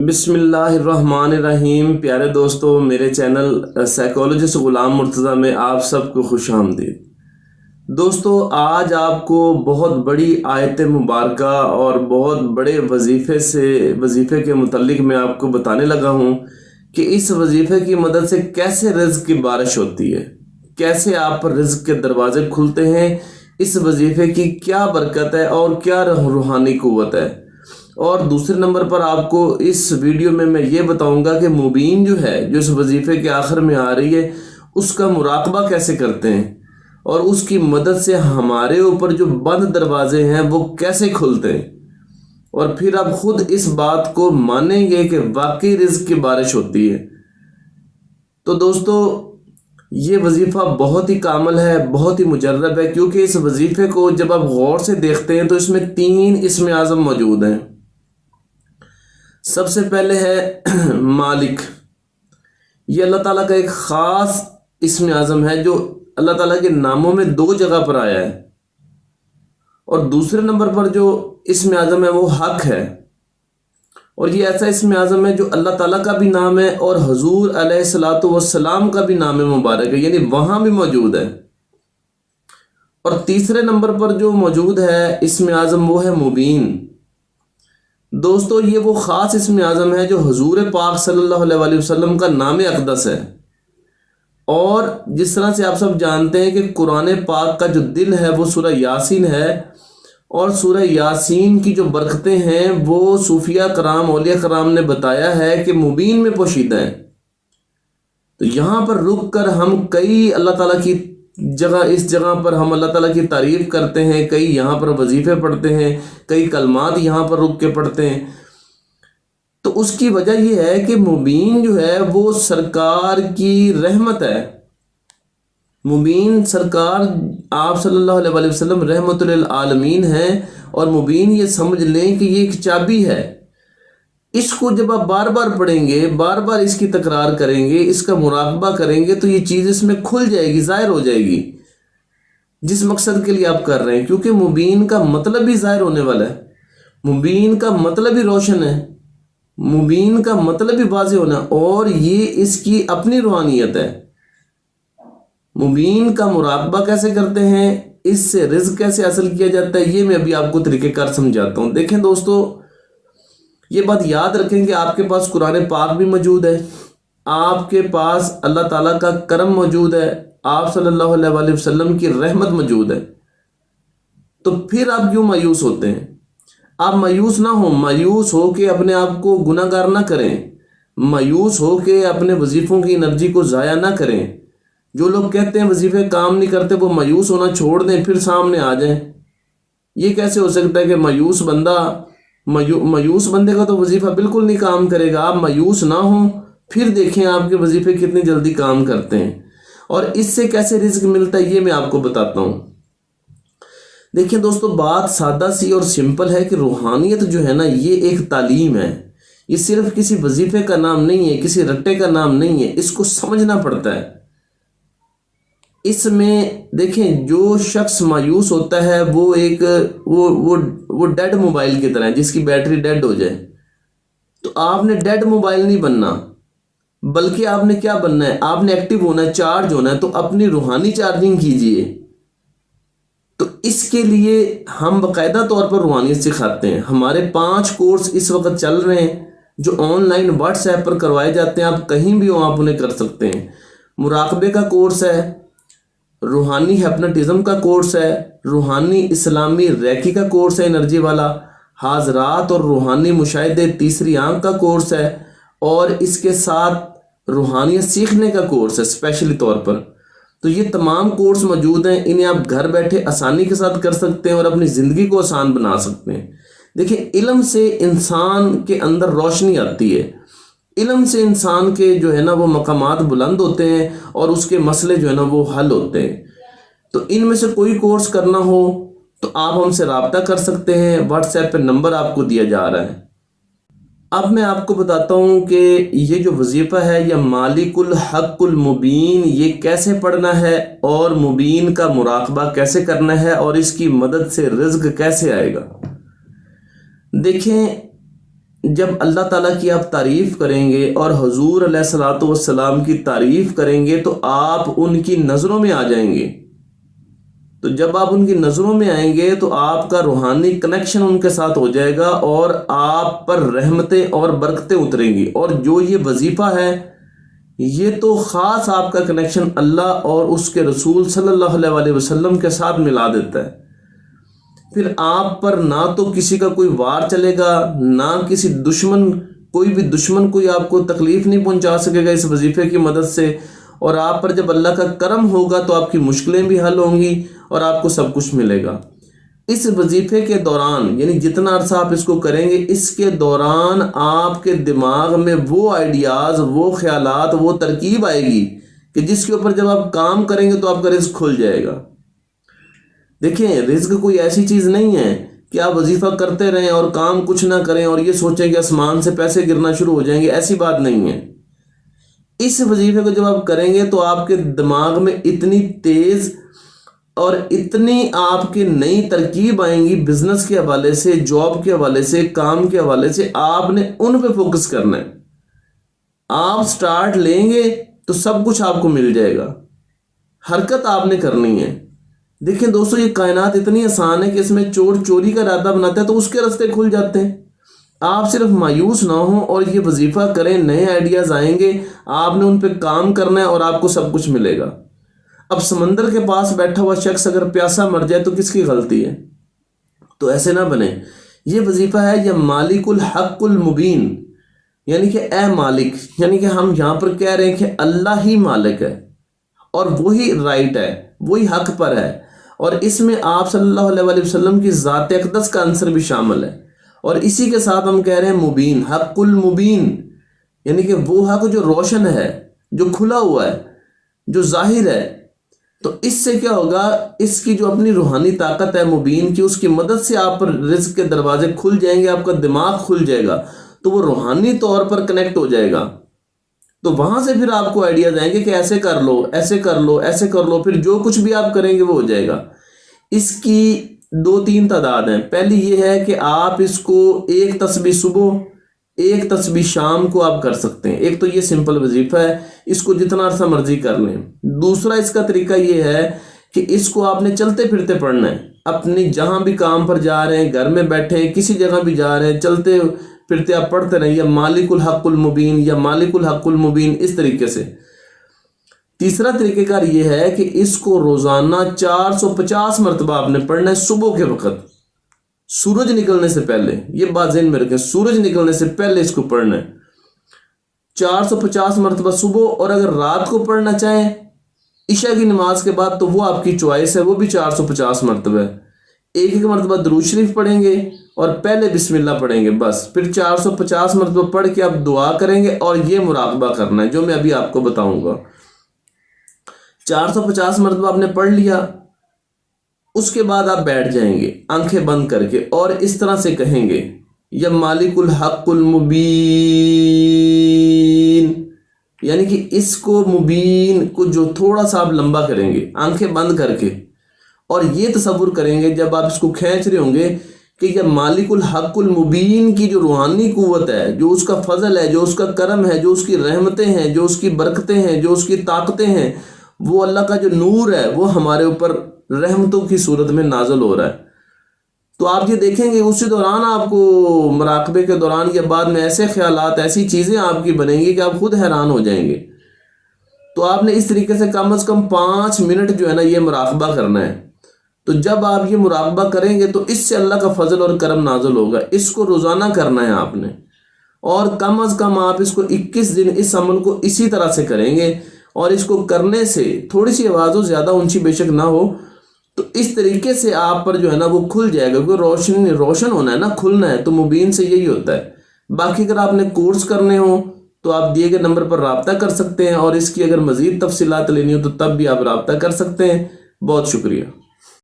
बिस्मिल्लाहिर्रहमानिर्रहीम। प्यारे दोस्तों, मेरे चैनल साइकोलॉजिस्ट गुलाम मुर्तज़ा में आप सबको खुश आमदीद। दोस्तों, आज आपको बहुत बड़ी आयत मुबारका और बहुत बड़े वजीफ़े के मुतल्लिक मैं आपको बताने लगा हूँ कि इस वजीफ़े की मदद से कैसे रिज़्क़ की बारिश होती है, कैसे आप पर रिज़्क़ के दरवाजे खुलते हैं, इस वजीफ़े की क्या बरकत है और क्या रूहानी क़ुव्वत है। और दूसरे नंबर पर आपको इस वीडियो में मैं ये बताऊंगा कि मुबीन जो है, जो इस वजीफ़े के आखिर में आ रही है, उसका मुराकबा कैसे करते हैं और उसकी मदद से हमारे ऊपर जो बंद दरवाजे हैं वो कैसे खुलते हैं। और फिर आप खुद इस बात को मानेंगे कि वाकई रिज़्क़ की बारिश होती है। तो दोस्तों, ये वजीफ़ा बहुत ही कामिल है, बहुत ही मुजर्रब है, क्योंकि इस वजीफ़े को जब आप गौर से देखते हैं तो इसमें 3 इस्म आज़म मौजूद हैं। सबसे पहले है मालिक। ये अल्लाह ताला का एक ख़ास इस्म आज़म है जो अल्लाह ताला के नामों में 2 जगह पर आया है। और दूसरे नंबर पर जो इस्म आज़म है वो हक है, और ये ऐसा इस्म आज़म है जो अल्लाह ताला का भी नाम है और हुज़ूर अलैहिस्सलातु वस्सलाम का भी नाम मुबारक है, यानी वहाँ भी मौजूद है। और तीसरे नंबर पर जो मौजूद है इस्म आज़म वो है मुबीन। दोस्तों, ये वो ख़ास इस्म आज़म है जो हुज़ूर पाक सल्लल्लाहु अलैहि वसल्लम का नाम अक़दस है। और जिस तरह से आप सब जानते हैं कि कुरान पाक का जो दिल है वो सूरह यासीन है, और सूरह यासीन की जो बरकतें हैं वो सूफिया कराम, औलिया कराम ने बताया है कि मुबीन में पोशीदा हैं। तो यहाँ पर रुक कर हम कई अल्लाह ताला की इस जगह पर हम अल्लाह ताला की तारीफ़ करते हैं, कई यहाँ पर वजीफ़े पढ़ते हैं, कई कलमात यहाँ पर रुक के पढ़ते हैं। तो उसकी वजह यह है कि मुबीन जो है वो सरकार की रहमत है। मुबीन सरकार आप सल्लल्लाहु अलैहि वसल्लम रहमतुल लिल आलमीन है, और मुबीन ये समझ लें कि ये एक चाबी है। इसको जब आप बार बार पढ़ेंगे, बार बार इसकी तकरार करेंगे, इसका मुराकबा करेंगे, तो ये चीज़ इसमें खुल जाएगी, ज़ाहिर हो जाएगी जिस मकसद के लिए आप कर रहे हैं। क्योंकि मुबीन का मतलब ही ज़ाहिर होने वाला है, मुबीन का मतलब ही रोशन है, मुबीन का मतलब ही वाज़ेह होना, और ये इसकी अपनी रूहानियत है। मुबीन का मुराकबा कैसे करते हैं, इससे रिज़्क़ कैसे हासिल किया जाता है, ये मैं अभी आपको तरीक़ेकार समझाता हूँ। देखें दोस्तों, ये बात याद रखें कि आपके पास कुरान पाक भी मौजूद है, आपके पास अल्लाह ताला का करम मौजूद है, आप सल्लल्लाहु अलैहि वसल्लम की रहमत मौजूद है। तो फिर आप क्यों मायूस होते हैं? आप मायूस ना हो, मायूस हो के अपने आप को गुनाहगार ना करें, मायूस हो के अपने वजीफ़ों की एनर्जी को ज़ाया ना करें। जो लोग कहते हैं वजीफ़े काम नहीं करते, वो मायूस होना छोड़ दें, फिर सामने आ जाएं। ये कैसे हो सकता है कि मायूस बंदे का तो वजीफ़ा बिल्कुल नहीं काम करेगा। आप मायूस ना हो, फिर देखें आपके वजीफ़े कितनी जल्दी काम करते हैं। और इससे कैसे रिज़्क़ मिलता है ये मैं आपको बताता हूँ। देखिए दोस्तों, बात सादा सी और सिंपल है कि रूहानियत जो है ना, ये एक तालीम है। ये सिर्फ किसी वजीफ़े का नाम नहीं है, किसी रट्टे का नाम नहीं है, इसको समझना पड़ता है। इसमें देखें, जो शख्स मायूस होता है वो एक वो डेड मोबाइल की तरह है, जिसकी बैटरी डेड हो जाए। तो आपने डेड मोबाइल नहीं बनना, बल्कि आपने क्या बनना है, आपने एक्टिव होना है, चार्ज होना है। तो अपनी रूहानी चार्जिंग कीजिए। तो इसके लिए हम बाकायदा तौर पर रूहानियत सिखाते हैं। हमारे 5 कोर्स इस वक्त चल रहे हैं जो ऑनलाइन व्हाट्सएप पर करवाए जाते हैं। आप कहीं भी हो, आप उन्हें कर सकते हैं। मुराकबे का कोर्स है, रूहानी हिप्नोटिज्म का कोर्स है, रूहानी इस्लामी रैकी का कोर्स है एनर्जी वाला, हाजरात और रूहानी मुशाहिदे तीसरी आंख का कोर्स है, और इसके साथ रूहानियत सीखने का कोर्स है स्पेशली तौर पर। तो ये तमाम कोर्स मौजूद हैं, इन्हें आप घर बैठे आसानी के साथ कर सकते हैं और अपनी ज़िंदगी को आसान बना सकते हैं। देखिए, इल्म से इंसान के अंदर रोशनी आती है, इल्म से इंसान के जो है ना वो मकामात बुलंद होते हैं और उसके मसले जो है ना वो हल होते हैं। तो इनमें से कोई कोर्स करना हो तो आप हमसे रब्ता कर सकते हैं। व्हाट्सएप पे नंबर आपको दिया जा रहा है। अब मैं आपको बताता हूँ कि ये जो वजीफ़ा है या मालिकुल हक़्क़ुल मुबीन, ये कैसे पढ़ना है और मुबीन का मुराकबा कैसे करना है और इसकी मदद से रिज़्क़ कैसे आएगा। देखें, جب اللہ تعالیٰ کی آپ تعریف کریں گے اور حضور علیہ الصلوۃ والسلام کی تعریف کریں گے تو آپ ان کی نظروں میں آ جائیں گے. تو جب آپ ان کی نظروں میں آئیں گے تو آپ کا روحانی کنیکشن ان کے ساتھ ہو جائے گا اور آپ پر رحمتیں اور برکتیں اتریں گی. اور جو یہ وظیفہ ہے یہ تو خاص آپ کا کنیکشن اللہ اور اس کے رسول صلی اللہ علیہ وسلم کے ساتھ ملا دیتا ہے. پھر آپ پر نہ تو کسی کا کوئی وار چلے گا، نہ کسی دشمن، کوئی بھی دشمن کوئی آپ کو تکلیف نہیں پہنچا سکے گا اس وظیفے کی مدد سے. اور آپ پر جب اللہ کا کرم ہوگا تو آپ کی مشکلیں بھی حل ہوں گی اور آپ کو سب کچھ ملے گا. اس وظیفے کے دوران یعنی جتنا عرصہ آپ اس کو کریں گے، اس کے دوران آپ کے دماغ میں وہ آئیڈیاز، وہ خیالات، وہ ترکیب آئے گی کہ جس کے اوپر جب آپ کام کریں گے تو آپ کا رزق کھل جائے گا. دیکھیں، رزق کوئی ایسی چیز نہیں ہے کہ آپ وظیفہ کرتے رہیں اور کام کچھ نہ کریں اور یہ سوچیں کہ آسمان سے پیسے گرنا شروع ہو جائیں گے. ایسی بات نہیں ہے. اس وظیفے کو جب آپ کریں گے تو آپ کے دماغ میں اتنی تیز اور اتنی آپ کی نئی ترکیب آئیں گی بزنس کے حوالے سے، جاب کے حوالے سے، کام کے حوالے سے. آپ نے ان پہ فوکس کرنا ہے. آپ سٹارٹ لیں گے تو سب کچھ آپ کو مل جائے گا. حرکت آپ نے کرنی ہے. دیکھیں دوستو، یہ کائنات اتنی آسان ہے کہ اس میں چور چوری کا ارادہ بناتا ہے تو اس کے راستے کھل جاتے ہیں. آپ صرف مایوس نہ ہوں اور یہ وظیفہ کریں. نئے آئیڈیاز آئیں گے، آپ نے ان پہ کام کرنا ہے اور آپ کو سب کچھ ملے گا. اب سمندر کے پاس بیٹھا ہوا شخص اگر پیاسا مر جائے تو کس کی غلطی ہے؟ تو ایسے نہ بنے. یہ وظیفہ ہے یا مالک الحق المبین، یعنی کہ اے مالک، یعنی کہ ہم یہاں پر کہہ رہے ہیں کہ اللہ ہی مالک ہے اور وہی رائٹ ہے، وہی حق پر ہے. اور اس میں آپ صلی اللہ علیہ وسلم کی ذات اقدس کا عنصر بھی شامل ہے. اور اسی کے ساتھ ہم کہہ رہے ہیں مبین، حق المبین، یعنی کہ وہ حق جو روشن ہے، جو کھلا ہوا ہے، جو ظاہر ہے. تو اس سے کیا ہوگا؟ اس کی جو اپنی روحانی طاقت ہے مبین کی، اس کی مدد سے آپ پر رزق کے دروازے کھل جائیں گے، آپ کا دماغ کھل جائے گا تو وہ روحانی طور پر کنیکٹ ہو جائے گا. تو وہاں سے پھر آپ کو آئیڈیاز آئیں گے کہ ایسے کر لو، ایسے کر لو، ایسے کر لو. پھر جو کچھ بھی آپ کریں گے وہ ہو جائے گا. اس کی 2-3 تعداد ہیں. پہلی یہ ہے کہ آپ اس کو ایک تسبیح صبح، ایک تسبیح شام کو آپ کر سکتے ہیں. ایک تو یہ سمپل وظیفہ ہے، اس کو جتنا عرصہ مرضی کر لیں. دوسرا اس کا طریقہ یہ ہے کہ اس کو آپ نے چلتے پھرتے پڑھنا ہے. اپنی جہاں بھی کام پر جا رہے ہیں، گھر میں بیٹھے ہیں، کسی جگہ بھی جا رہے ہیں، چلتے پھرتے آپ پڑھتے رہیں، یا مالک الحق المبین، یا مالک الحق المبین، اس طریقے سے. تیسرا طریقہ کار یہ ہے کہ اس کو روزانہ 450 مرتبہ آپ نے پڑھنا ہے صبح کے وقت، سورج نکلنے سے پہلے. یہ بات ذہن میں رکھیں، سورج نکلنے سے پہلے اس کو پڑھنا ہے 450 مرتبہ صبح. اور اگر رات کو پڑھنا چاہیں عشاء کی نماز کے بعد تو وہ آپ کی چوائس ہے، وہ بھی 450 مرتبہ ہے. ایک مرتبہ درود شریف پڑھیں گے اور پہلے بسم اللہ پڑھیں گے بس. پھر 450 مرتبہ پڑھ کے آپ دعا کریں گے اور یہ مراقبہ کرنا ہے جو میں ابھی آپ کو بتاؤں گا. 450 مرتبہ آپ نے پڑھ لیا، اس کے بعد آپ بیٹھ جائیں گے آنکھیں بند کر کے اور اس طرح سے کہیں گے یا مالک الحق المبین، یعنی کہ اس کو مبین کو جو تھوڑا سا آپ لمبا کریں گے آنکھیں بند کر کے، اور یہ تصور کریں گے جب آپ اس کو کھینچ رہے ہوں گے کہ یہ مالک الحق المبین کی جو روحانی قوت ہے، جو اس کا فضل ہے، جو اس کا کرم ہے، جو اس کی رحمتیں ہیں، جو اس کی برکتیں ہیں، جو اس کی طاقتیں ہیں، وہ اللہ کا جو نور ہے وہ ہمارے اوپر رحمتوں کی صورت میں نازل ہو رہا ہے. تو آپ یہ دیکھیں گے اسی دوران آپ کو مراقبے کے دوران یا بعد میں ایسے خیالات، ایسی چیزیں آپ کی بنیں گی کہ آپ خود حیران ہو جائیں گے. تو آپ نے اس طریقے سے کم از کم 5 منٹ جو ہے نا یہ مراقبہ کرنا ہے. تو جب آپ یہ مراقبہ کریں گے تو اس سے اللہ کا فضل اور کرم نازل ہوگا. اس کو روزانہ کرنا ہے آپ نے، اور کم از کم آپ اس کو 21 دن اس عمل کو اسی طرح سے کریں گے. اور اس کو کرنے سے تھوڑی سی آواز ہو، زیادہ اونچی بے شک نہ ہو، تو اس طریقے سے آپ پر جو ہے نا وہ کھل جائے گا. کیونکہ روشن ہونا ہے نا، کھلنا ہے. تو مبین سے یہی ہوتا ہے. باقی اگر آپ نے کورس کرنے ہوں تو آپ دیے گئے نمبر پر رابطہ کر سکتے ہیں، اور اس کی اگر مزید تفصیلات لینی ہو تو تب بھی آپ رابطہ کر سکتے ہیں. بہت شکریہ.